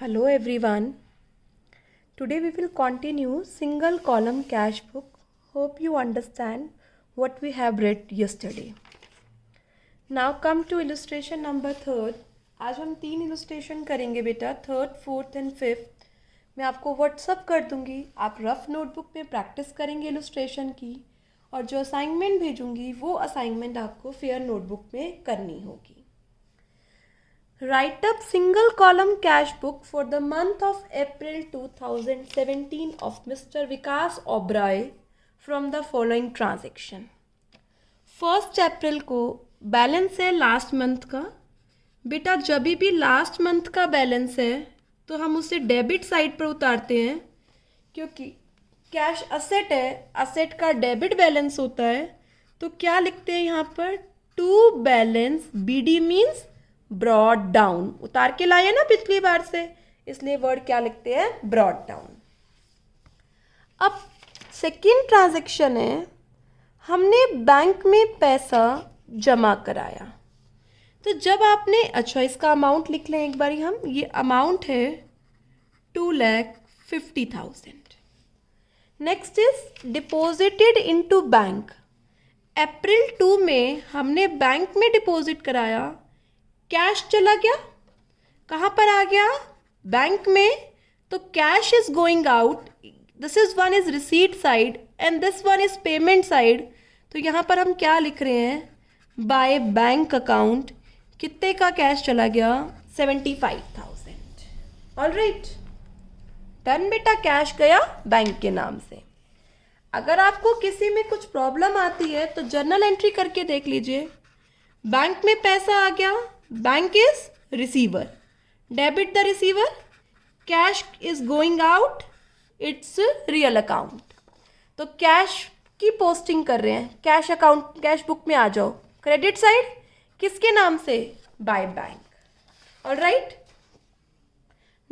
Hello everyone. Today we will continue single column cash book. Hope you understand what we have read yesterday. Now come to illustration number third. आज हम 3 illustration करेंगे बेटा, third, fourth and fifth. मैं आपको WhatsApp कर दूंगी. आप rough notebook में प्रैक्टिस करेंगे illustration की, और जो असाइनमेंट भेजूंगी वो असाइनमेंट आपको फेयर नोटबुक में करनी होगी. Write up single column cash book for the month of April 2017 of Mr. Vikas Oberoi from the following transaction. 1 अप्रैल को बैलेंस है लास्ट मंथ का. बेटा जब भी लास्ट मंथ का बैलेंस है तो हम उसे डेबिट साइड पर उतारते हैं, क्योंकि कैश असेट है, असेट का डेबिट बैलेंस होता है. तो क्या लिखते हैं यहाँ पर, to balance BD means brought down. उतार के लाए ना पिछली बार से, इसलिए वर्ड क्या लिखते हैं, ब्रॉड डाउन. अब सेकेंड ट्रांजैक्शन है, हमने बैंक में पैसा जमा कराया. तो जब आपने, अच्छा इसका अमाउंट लिख लें एक बारी हम. ये अमाउंट है 2,50,000. Next is deposited into bank. अप्रैल 2 में हमने बैंक में डिपॉजिट कराया, कैश चला गया. कहाँ पर आ गया, बैंक में. तो cash is going out. This is one is receipt side and this one is payment side. तो यहाँ पर हम क्या लिख रहे हैं, बाय बैंक अकाउंट कितने का कैश चला गया, 75,000. ऑलराइट, डन बेटा. कैश गया बैंक के नाम से. अगर आपको किसी में कुछ प्रॉब्लम आती है तो जर्नल एंट्री करके देख लीजिए. बैंक में पैसा आ गया, bank is receiver, debit the receiver, cash is going out, it's real account. तो कैश की पोस्टिंग कर रहे हैं, कैश अकाउंट, कैश बुक में आ जाओ. क्रेडिट साइड किसके नाम से, बाय बैंक. ऑलराइट.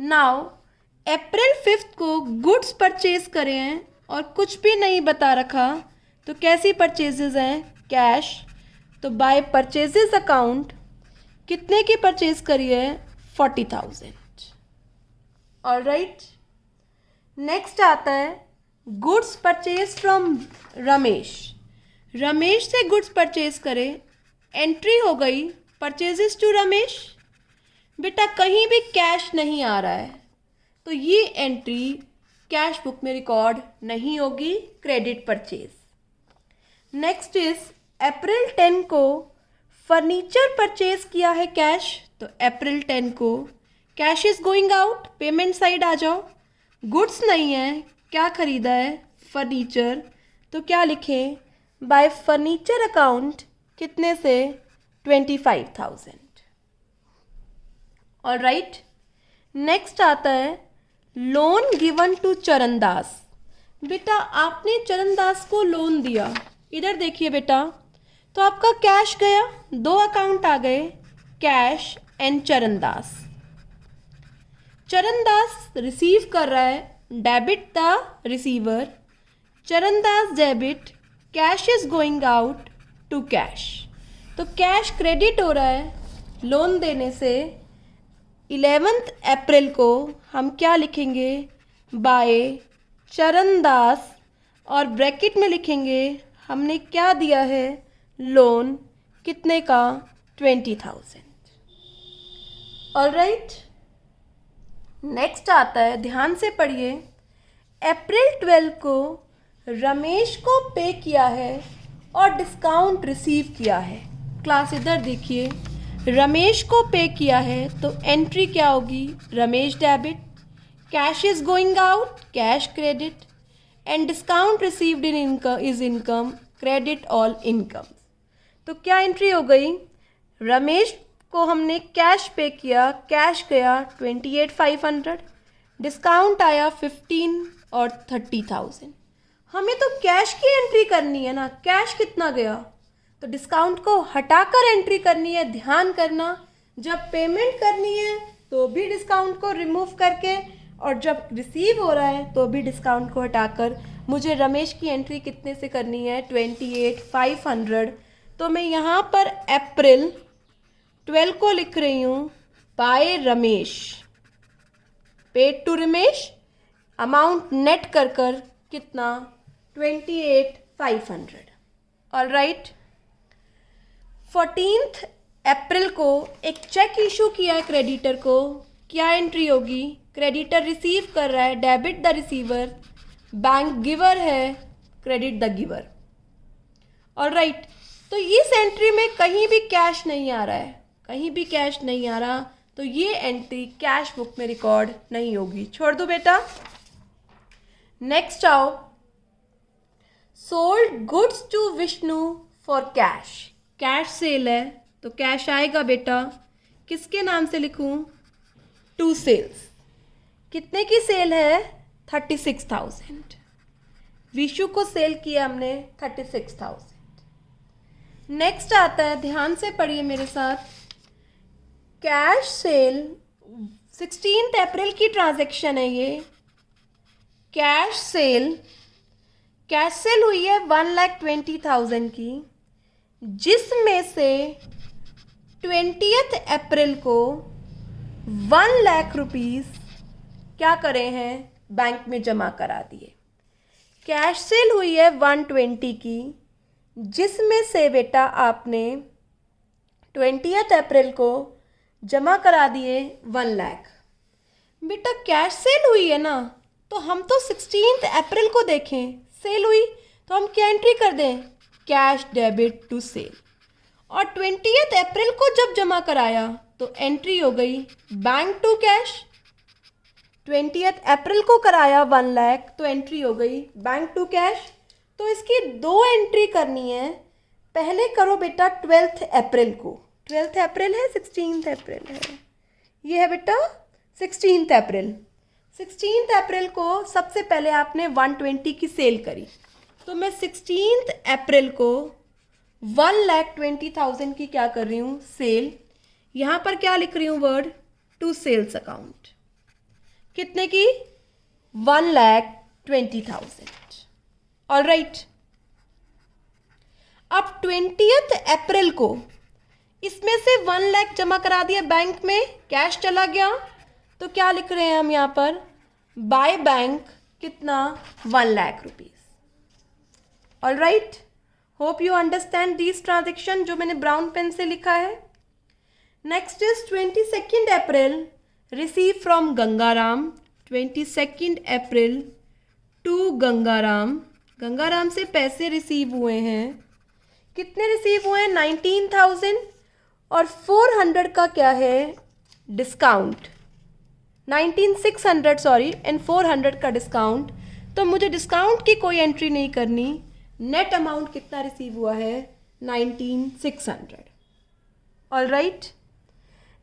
नाउ अप्रैल 5 को गुड्स परचेज करे हैं और कुछ भी नहीं बता रखा, तो कैसी परचेजेज हैं, कैश. तो बाय परचेजेस अकाउंट कितने की परचेज करी है, 40,000. ऑलराइट. नेक्स्ट आता है goods purchase from Ramesh. Ramesh से गुड्स परचेज करे, एंट्री हो गई परचेजेस टू रमेश. बेटा कहीं भी कैश नहीं आ रहा है, तो ये एंट्री कैश बुक में रिकॉर्ड नहीं होगी, क्रेडिट परचेज. नेक्स्ट इज अप्रैल 10 को फर्नीचर परचेज किया है कैश. तो अप्रैल 10 को cash is going out, payment side आ जाओ. गुड्स नहीं है, क्या खरीदा है, फर्नीचर. तो क्या लिखें, बाय फर्नीचर अकाउंट कितने से, 25,000. ऑलराइट. नेक्स्ट आता है लोन गिवन टू चरणदास. बेटा आपने चरणदास को लोन दिया. इधर देखिए बेटा, तो आपका कैश गया, 2 अकाउंट आ गए, cash and Charandas. Charandas receive कर रहा है, debit the receiver, Charandas debit, cash is going out to cash. तो कैश क्रेडिट हो रहा है लोन देने से. 11 अप्रैल को हम क्या लिखेंगे, बाय चरणदास, और ब्रैकेट में लिखेंगे हमने क्या दिया है, लोन कितने का, 20,000. ऑलराइट. नेक्स्ट आता है, ध्यान से पढ़िए. अप्रैल 12 को रमेश को पे किया है और डिस्काउंट रिसीव किया है. क्लास इधर देखिए, रमेश को पे किया है तो एंट्री क्या होगी, Ramesh debit, cash is going out, cash credit, and discount received in income, credit all income. तो क्या एंट्री हो गई, रमेश को हमने कैश पे किया, कैश गया 28,500, डिस्काउंट आया 15 और 30,000. हमें तो कैश की एंट्री करनी है ना, कैश कितना गया, तो डिस्काउंट को हटाकर एंट्री करनी है. ध्यान करना, जब पेमेंट करनी है तो भी डिस्काउंट को रिमूव करके, और जब रिसीव हो रहा है तो भी डिस्काउंट को हटाकर. मुझे रमेश की एंट्री कितने से करनी है, 28,500. तो मैं यहाँ पर अप्रैल 12 को लिख रही हूँ, by Ramesh. Paid to Ramesh, amount net कर कितना 28,500। All right. 14 अप्रैल को एक चेक इशू किया है क्रेडिटर को, क्या एंट्री होगी? क्रेडिटर रिसीव कर रहा है, debit the receiver, bank giver है, credit the giver. All right. तो इस एंट्री में कहीं भी कैश नहीं आ रहा है, कहीं भी कैश नहीं आ रहा, तो ये एंट्री कैश बुक में रिकॉर्ड नहीं होगी, छोड़ दो बेटा। नेक्स्ट आओ, sold goods to Vishnu for cash. Cash sale है तो कैश आएगा बेटा, किसके नाम से लिखूं? To sales. कितने की सेल है? 36,000। विशु को सेल किया हमने 36,000। नेक्स्ट आता है, ध्यान से पढ़िए मेरे साथ, कैश सेल 16 अप्रैल की ट्रांजैक्शन है ये। कैश सेल हुई है 1,20,000 की, जिसमें से 20 अप्रैल को 1 लाख रुपीस क्या करे हैं? बैंक में जमा करा दिए। कैश सेल हुई है 120 की, जिसमें से बेटा आपने 20 अप्रैल को जमा करा दिए 1 लाख। बेटा कैश सेल हुई है ना, तो हम तो 16 अप्रैल को देखें, सेल हुई तो हम क्या एंट्री कर दें? Cash debit to sale. और 20 अप्रैल को जब जमा कराया तो एंट्री हो गई बैंक टू कैश। 20 अप्रैल को कराया 1 लाख, तो एंट्री हो गई बैंक टू कैश। तो इसकी 2 एंट्री करनी है। पहले करो बेटा 12 अप्रैल को। 12 अप्रैल है, 16 अप्रैल है, ये है बेटा 16 अप्रैल। 16 अप्रैल को सबसे पहले आपने 120 की सेल करी, तो मैं 16 अप्रैल को 1,20,000 की क्या कर रही हूँ? सेल। यहाँ पर क्या लिख रही हूँ वर्ड? To sales account. कितने की? 1,20,000। All right. अब 20 अप्रैल को इसमें से 1 लाख जमा करा दिया बैंक में, कैश चला गया, तो क्या लिख रहे हैं हम यहाँ पर? बाय बैंक कितना? 1 lakh rupees. All right. Hope you understand this transaction जो मैंने ब्राउन पेन से लिखा है। Next is 22 April, receive from Gangaram. 22 April to Gangaram, Gangaram से पैसे रिसीव हुए हैं। कितने रिसीव हुए हैं? 19,000, और 400 का क्या है? डिस्काउंट। 19,600 सॉरी, एंड 400 का डिस्काउंट। तो मुझे डिस्काउंट की कोई एंट्री नहीं करनी। नेट अमाउंट कितना रिसीव हुआ है? 19,600। All right.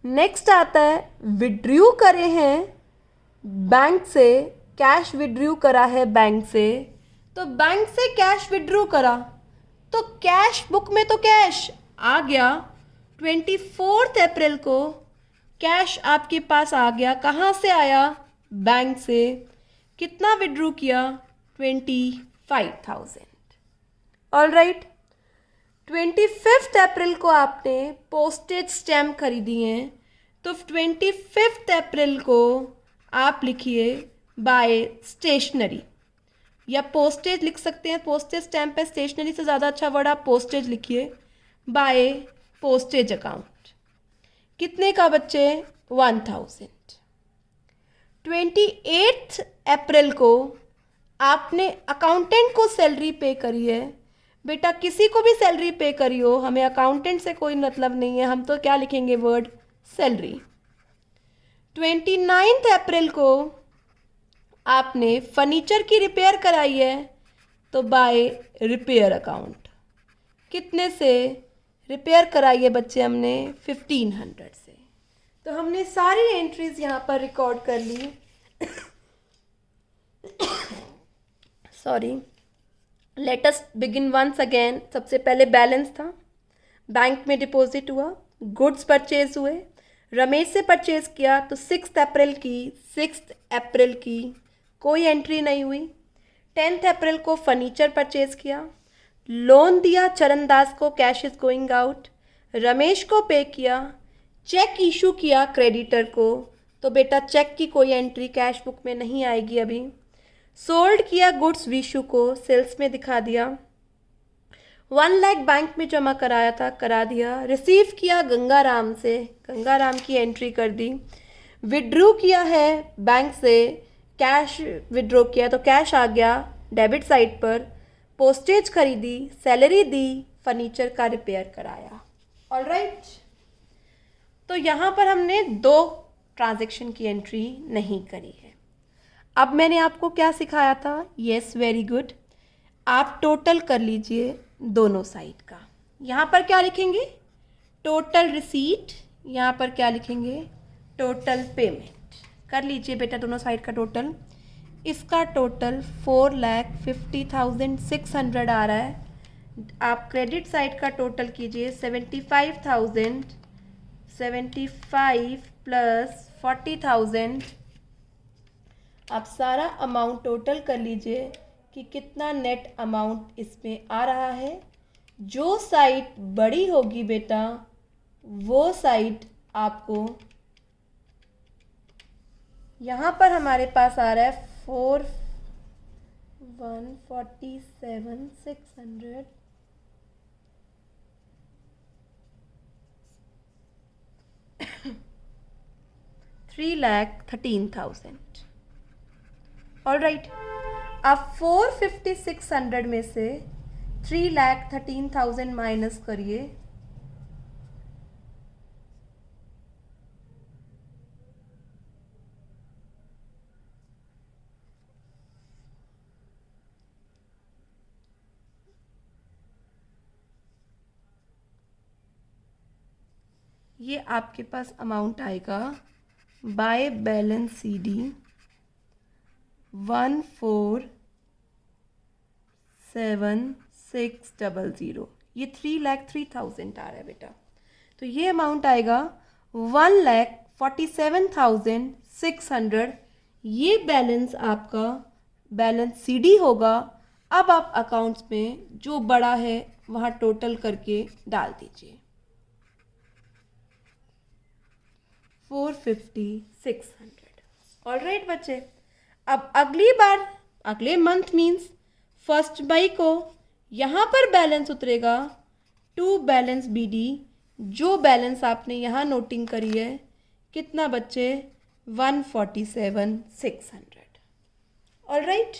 नेक्स्ट आता है, विड्रू करे हैं बैंक से, कैश विड्रू करा है बैंक से। तो बैंक से कैश विड्रू करा तो कैश बुक में तो कैश आ गया। 24 अप्रैल को कैश आपके पास आ गया। कहाँ से आया? बैंक से। कितना विड्रू किया? 25,000। All right. 25 अप्रैल को आपने पोस्टेज स्टैम्प खरीदी हैं, तो 25 अप्रैल को आप लिखिए बाय स्टेशनरी, या पोस्टेज लिख सकते हैं। पोस्टेज स्टैम्प है, स्टेशनरी से ज़्यादा अच्छा वर्ड आप पोस्टेज लिखिए। By postage account. कितने का बच्चे? 1,000। 28 अप्रैल को आपने अकाउंटेंट को सैलरी पे करी है। बेटा किसी को भी सैलरी पे करी हो, हमें अकाउंटेंट से कोई मतलब नहीं है, हम तो क्या लिखेंगे? Word salary. 29 अप्रैल को आपने फर्नीचर की रिपेयर कराई है, तो बाय रिपेयर अकाउंट। कितने से रिपेयर कराई है बच्चे? हमने 1,500 से। तो हमने सारी एंट्रीज यहाँ पर रिकॉर्ड कर ली। Sorry, let us begin once again. सबसे पहले बैलेंस था, बैंक में डिपॉजिट हुआ, गुड्स परचेज हुए, रमेश से परचेज किया, तो 6 अप्रैल की कोई एंट्री नहीं हुई। 10 अप्रैल को फर्नीचर परचेज किया, लोन दिया चरणदास को, cash is going out, Ramesh को पे किया, चेक इशू किया क्रेडिटर को, तो बेटा चेक की कोई एंट्री कैश बुक में नहीं आएगी अभी। सोल्ड किया गुड्स विशु को, सेल्स में दिखा दिया। 1 लाख बैंक में जमा कराया था, करा दिया। रिसीव किया गंगाराम से, गंगाराम की एंट्री कर दी। विड्रू किया है बैंक से, कैश विड्रॉ किया तो कैश आ गया डेबिट साइड पर। पोस्टेज खरीदी, सैलरी दी, फर्नीचर का रिपेयर कराया। ऑलराइट, तो यहाँ पर हमने 2 ट्रांजैक्शन की एंट्री नहीं करी है। अब मैंने आपको क्या सिखाया था? Yes, very good. आप टोटल कर लीजिए दोनों साइड का। यहाँ पर क्या लिखेंगे? Total receipt. यहाँ पर क्या लिखेंगे? Total payment. कर लीजिए बेटा दोनों साइड का टोटल। इसका टोटल 4,50,600 आ रहा है। आप क्रेडिट साइड का टोटल कीजिए 75,000, 75 प्लस 40,000। आप सारा अमाउंट टोटल कर लीजिए कि कितना नेट अमाउंट इसमें आ रहा है। जो साइड बड़ी होगी बेटा वो साइड आपको, यहाँ पर हमारे पास आ रहा है 147,600, 3,13,000। ऑलराइट, अब 450,600 में से 3,13,000 माइनस करिए। ये आपके पास अमाउंट आएगा बाय बैलेंस CD 147,600। ये 3,03,000 आ रहा है बेटा। तो ये अमाउंट आएगा 1,47,600। ये बैलेंस आपका बैलेंस CD होगा। अब आप अकाउंट्स में जो बड़ा है वहाँ टोटल करके डाल दीजिए 450,600। ऑलराइट बच्चे, अब अगली बार अगले मंथ मीन्स 1 मई को यहाँ पर बैलेंस उतरेगा टू बैलेंस BD। जो बैलेंस आपने यहाँ नोटिंग करी है कितना बच्चे? 147,600। Alright,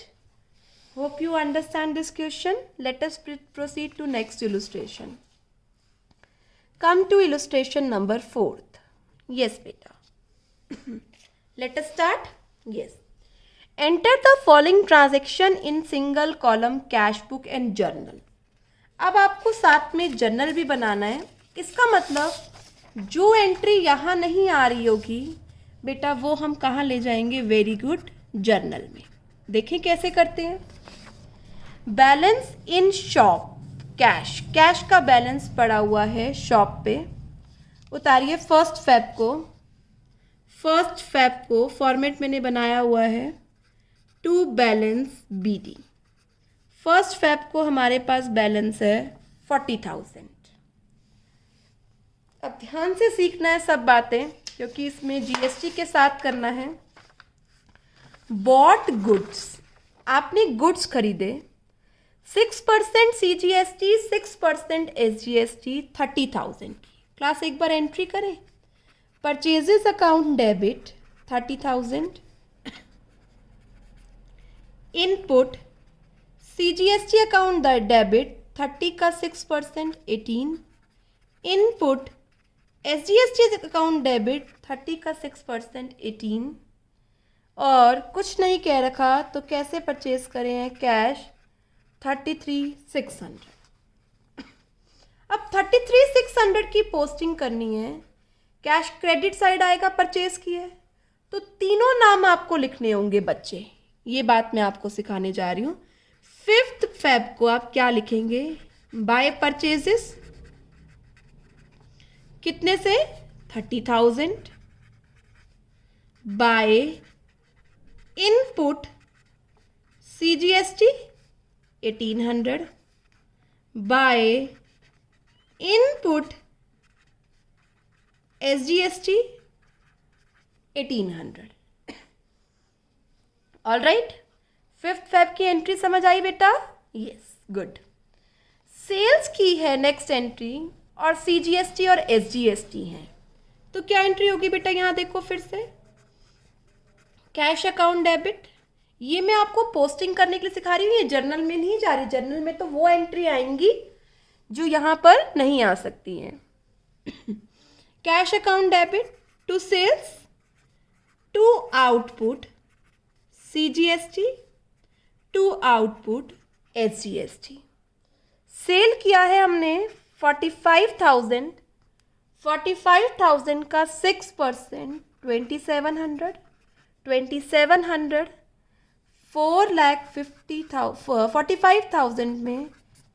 hope you understand this question. Let us proceed to next illustration. Come to illustration number 4. Yes beta. Let us start. Yes. Enter the following transaction in single column cash book and journal. अब आपको साथ में journal भी बनाना है। इसका मतलब जो entry यहाँ नहीं आ रही होगी बेटा वो हम कहाँ ले जाएंगे? वेरी गुड, जर्नल में। देखें कैसे करते हैं। Balance in shop cash, cash का बैलेंस पड़ा हुआ है शॉप पे। उतारिए 1 फेब को फॉर्मेट मैंने बनाया हुआ है टू बैलेंस BD। 1 फेब को हमारे पास बैलेंस है 40,000। अब ध्यान से सीखना है सब बातें क्योंकि इसमें GST के साथ करना है। बॉट गुड्स, आपने गुड्स खरीदे, 6% CGST, 6% SGST, 30,000 की। क्लास एक बार एंट्री करें। Purchases account debit 30,000, input CGST account debit 30 का 6% 18, इनपुट SGST अकाउंट डेबिट 30 का 6% 18। और कुछ नहीं कह रखा तो कैसे परचेज करें हैं? कैश 33,600। अब 33,600 की पोस्टिंग करनी है। कैश क्रेडिट साइड आएगा परचेज की है तो तीनों नाम आपको लिखने होंगे बच्चे। ये बात मैं आपको सिखाने जा रही हूँ। 5 फेब को आप क्या लिखेंगे? बाय परचेजेस कितने से? 30,000। By input CGST 1,800। By input SGST 1800। All right, 5th Feb की एंट्री समझ आई बेटा? Yes, good. सेल्स की है नेक्स्ट एंट्री और CGST और SGST है, तो क्या एंट्री होगी बेटा? यहाँ देखो फिर से, कैश अकाउंट डेबिट। ये मैं आपको पोस्टिंग करने के लिए सिखा रही हूँ, ये जर्नल में नहीं जा रही। जर्नल में तो वो एंट्री आएंगी जो यहाँ पर नहीं आ सकती हैं। Cash account debit to sales, to output CGST, to output SGST। Sale किया है हमने 45,000, 45,000 का 6% 2700, 2700 4,50,000 में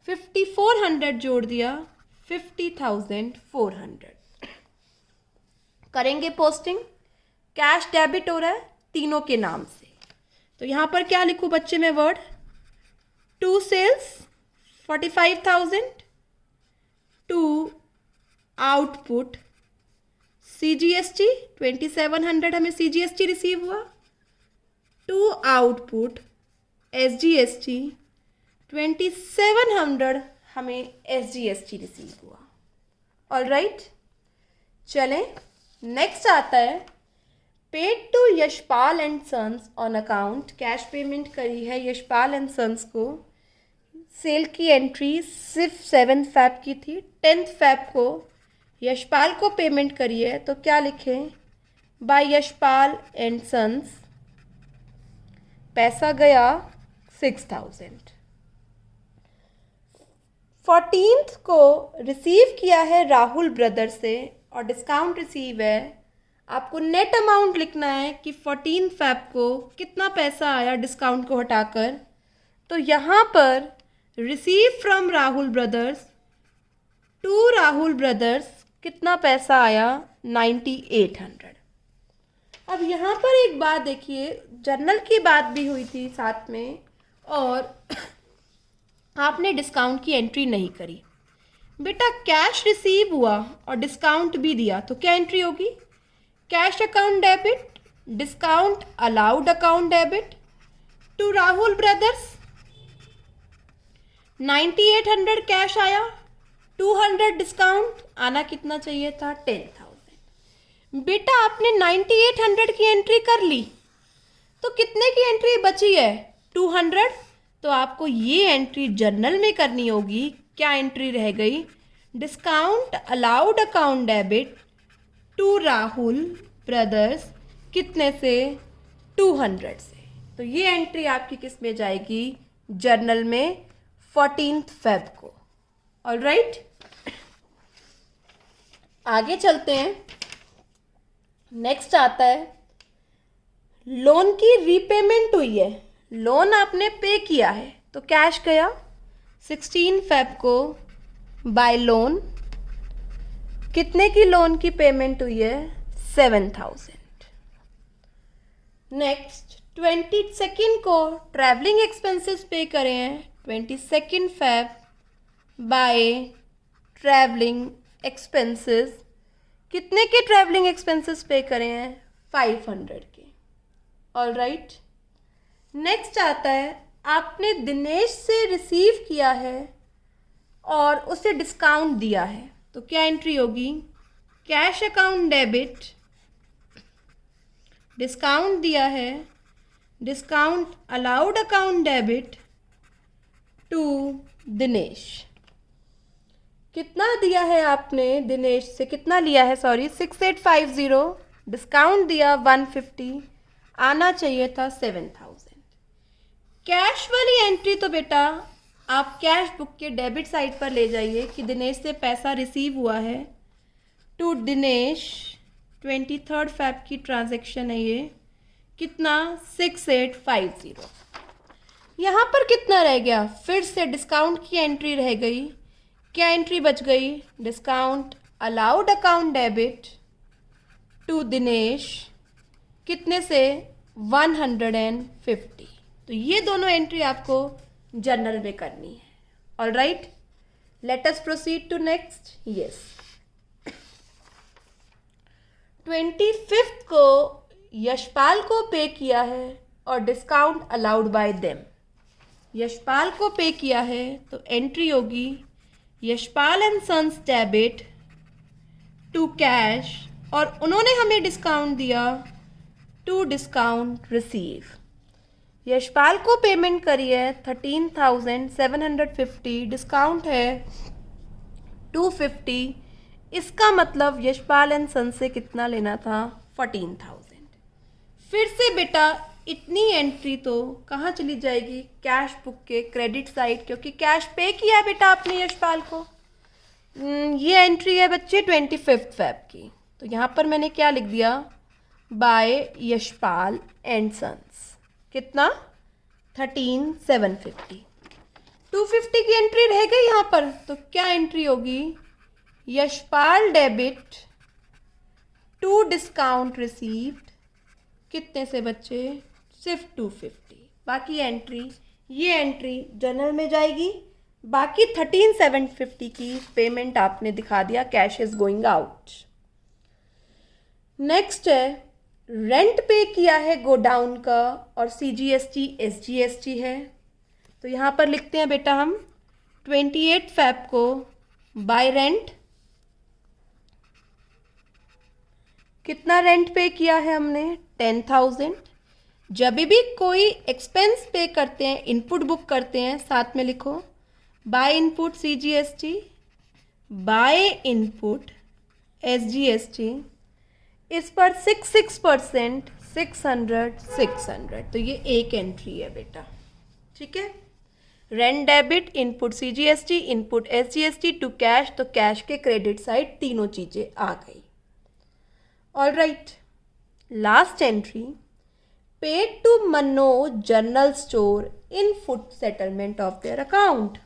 5,400 जोड़ दिया, 50,400। करेंगे पोस्टिंग। कैश डेबिट हो रहा है तीनों के नाम से, तो यहाँ पर क्या लिखूँ बच्चे में word? To sales 45,000, to output CGST 2700 हमें CGST रिसीव हुआ, टू आउटपुट SGST 2700 हमें SGST रिसीव हुआ। ऑल राइट, चलें नेक्स्ट आता है paid to Yashpal and sons on account. Cash payment करी है यशपाल एंड सन्स को। सेल की एंट्री सिर्फ 7th Feb की थी, 10th Feb को यशपाल को पेमेंट करी है, तो क्या लिखें? बाय यशपाल एंड सन्स, पैसा गया 6,000। 14th को रिसीव किया है राहुल ब्रदर से और डिस्काउंट रिसीव है। आपको नेट अमाउंट लिखना है कि 14th Feb को कितना पैसा आया डिस्काउंट को हटाकर। तो यहाँ पर receive from Rahul brothers to Rahul brothers कितना पैसा आया? 9,800। अब यहाँ पर एक बात देखिए, जर्नल की बात भी हुई थी साथ में और आपने डिस्काउंट की एंट्री नहीं करी। बेटा कैश रिसीव हुआ और डिस्काउंट भी दिया, तो क्या एंट्री होगी? Cash account debit, discount allowed account debit to Rahul brothers. 9,800 cash आया, 200 डिस्काउंट, आना कितना चाहिए था? 10,000। बेटा आपने 9,800 की एंट्री कर ली, तो कितने की एंट्री बची है? 200। तो आपको ये एंट्री जर्नल में करनी होगी। क्या एंट्री रह गई? Discount allowed account debit to Rahul brothers, कितने से? 200 से। तो ये एंट्री आपकी किस में जाएगी? जर्नल में 14th Feb को। ऑल राइट, आगे चलते हैं। नेक्स्ट आता है लोन की रीपेमेंट हुई है, लोन आपने पे किया है, तो कैश गया 16 Feb को बाय लोन। कितने की लोन की पेमेंट हुई है? 7,000। नेक्स्ट 22nd को ट्रैवलिंग एक्सपेंसेस पे करे हैं, 22nd Feb bye travelling expenses. कितने के ट्रैवलिंग एक्सपेंसेस पे करे हैं? 500 के। ऑल राइट, नेक्स्ट आता है आपने दिनेश से रिसीव किया है और उसे डिस्काउंट दिया है, तो क्या एंट्री होगी? कैश अकाउंट डेबिट, डिस्काउंट दिया है, discount allowed account debit to Dinesh. कितना दिया है आपने दिनेश से? कितना लिया है? सॉरी 6,850, डिस्काउंट दिया 150, आना चाहिए था 7,000। कैश वाली एंट्री तो बेटा आप कैश बुक के डेबिट साइड पर ले जाइए कि दिनेश से पैसा रिसीव हुआ है टू दिनेश। 23rd Feb की ट्रांजैक्शन है ये। कितना? 6,850। यहाँ पर कितना रह गया? फिर से डिस्काउंट की एंट्री रह गई। क्या एंट्री बच गई? Discount allowed account debit to Dinesh, कितने से? 150। तो ये दोनों एंट्री आपको जर्नल में करनी है। All right, let us proceed to next. Yes, 25th को यशपाल को पे किया है और discount allowed by them. Yashpal को पे किया है तो एंट्री होगी Yashpal and sons debit to cash और उन्होंने हमें डिस्काउंट दिया टू डिस्काउंट रिसीव। यशपाल को पेमेंट करी है 13,750, डिस्काउंट है 250। इसका मतलब यशपाल एंड सन से कितना लेना था 14,000। फिर से बेटा इतनी एंट्री तो कहाँ चली जाएगी कैश बुक के क्रेडिट साइड, क्योंकि कैश पे किया है बेटा आपने यशपाल को। ये एंट्री है बच्चे 25 फेब की, तो यहाँ पर मैंने क्या लिख दिया बाय यशपाल एंड सन्स। कितना 13,750। 250 की एंट्री रह गई यहाँ पर, तो क्या एंट्री होगी Yashpal debit to discount received. कितने से बच्चे सिर्फ 250। बाकी एंट्री ये एंट्री जर्नल में जाएगी। बाकी 13,750 की पेमेंट आपने दिखा दिया cash is going out. Next है रेंट पे किया है गोडाउन का और CGST SGST है, तो यहाँ पर लिखते हैं बेटा हम 28 फेब को बाय रेंट। कितना रेंट पे किया है हमने 10,000। जब भी कोई एक्सपेंस पे करते हैं इनपुट बुक करते हैं साथ में लिखो by input CGST by input SGST। इस पर 6% 600 तो ये एक एंट्री है बेटा। ठीक है, rent debit input CGST input SGST to cash, तो कैश के क्रेडिट साइड तीनों चीज़ें आ गई। All right, last entry paid to Manoj general store in full settlement of their account.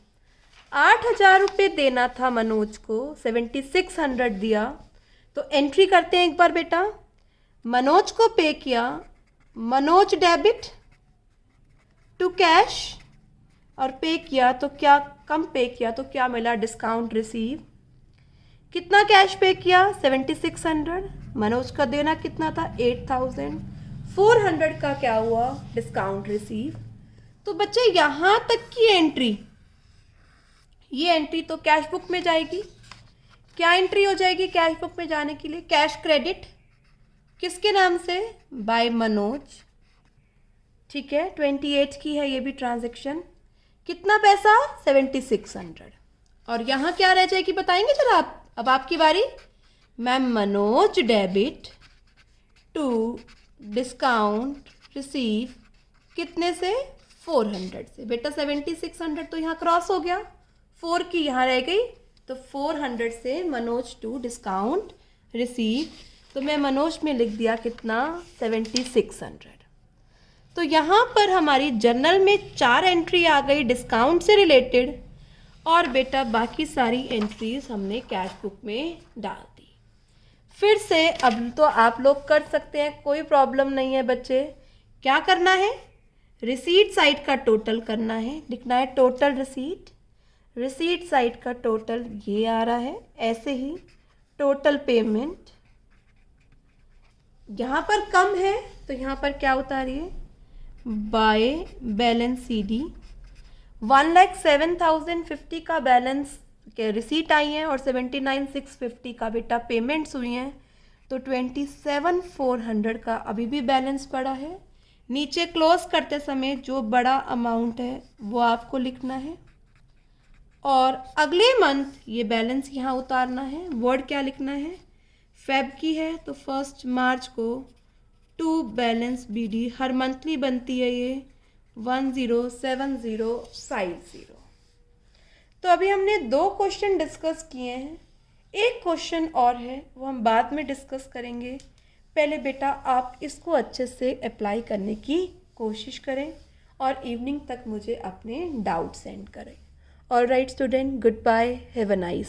8,000 रुपये देना था मनोज को, 7,600 दिया, तो एंट्री करते हैं एक बार बेटा। मनोज को पे किया, मनोज डेबिट टू कैश और पे किया तो क्या कम पे किया तो क्या मिला डिस्काउंट रिसीव। कितना कैश पे किया 7,600, मनोज का देना कितना था 8,400 का क्या हुआ डिस्काउंट रिसीव। तो बच्चे यहाँ तक की एंट्री, ये एंट्री तो कैश बुक में जाएगी। क्या एंट्री हो जाएगी कैश बुक में जाने के लिए कैश क्रेडिट किसके नाम से बाय मनोज। ठीक है, 28 की है ये भी ट्रांजैक्शन। कितना पैसा 7,600 और यहाँ क्या रह जाएगी बताएंगे जरा आप। अब आपकी बारी ma'am. Manoj debit to discount receive कितने से 400 से। बेटा 7,600 तो यहाँ क्रॉस हो गया, 4 की यहाँ रह गई, तो 400 से मनोज टू डिस्काउंट रिसीव, तो मैं मनोज में लिख दिया कितना 7,600। तो यहाँ पर हमारी जर्नल में 4 एंट्री आ गई डिस्काउंट से रिलेटेड, और बेटा बाकी सारी एंट्रीज हमने कैश बुक में डाल दी। फिर से अब तो आप लोग कर सकते हैं, कोई प्रॉब्लम नहीं है बच्चे। क्या करना है रिसीट साइड का टोटल करना है, लिखना है टोटल रिसीट। रिसीट साइड का टोटल ये आ रहा है, ऐसे ही टोटल पेमेंट यहाँ पर कम है तो यहाँ पर क्या उतारिए बाय बैलेंस CD। 1,07,050 का बैलेंस के रिसीट आई है और 79,650 का बेटा पेमेंट्स हुई हैं, तो 27,400 का अभी भी बैलेंस पड़ा है। नीचे क्लोज करते समय जो बड़ा अमाउंट है वो आपको लिखना है और अगले मंथ ये बैलेंस यहाँ उतारना है। वर्ड क्या लिखना है फेब की है तो 1 मार्च को टू बैलेंस BD, हर मंथली बनती है ये 107050। तो अभी हमने 2 क्वेश्चन डिस्कस किए हैं, एक क्वेश्चन और है वो हम बाद में डिस्कस करेंगे। पहले बेटा आप इसको अच्छे से अप्लाई करने की कोशिश करें और इवनिंग तक मुझे अपने डाउट सेंड करें। All right student, goodbye, have a nice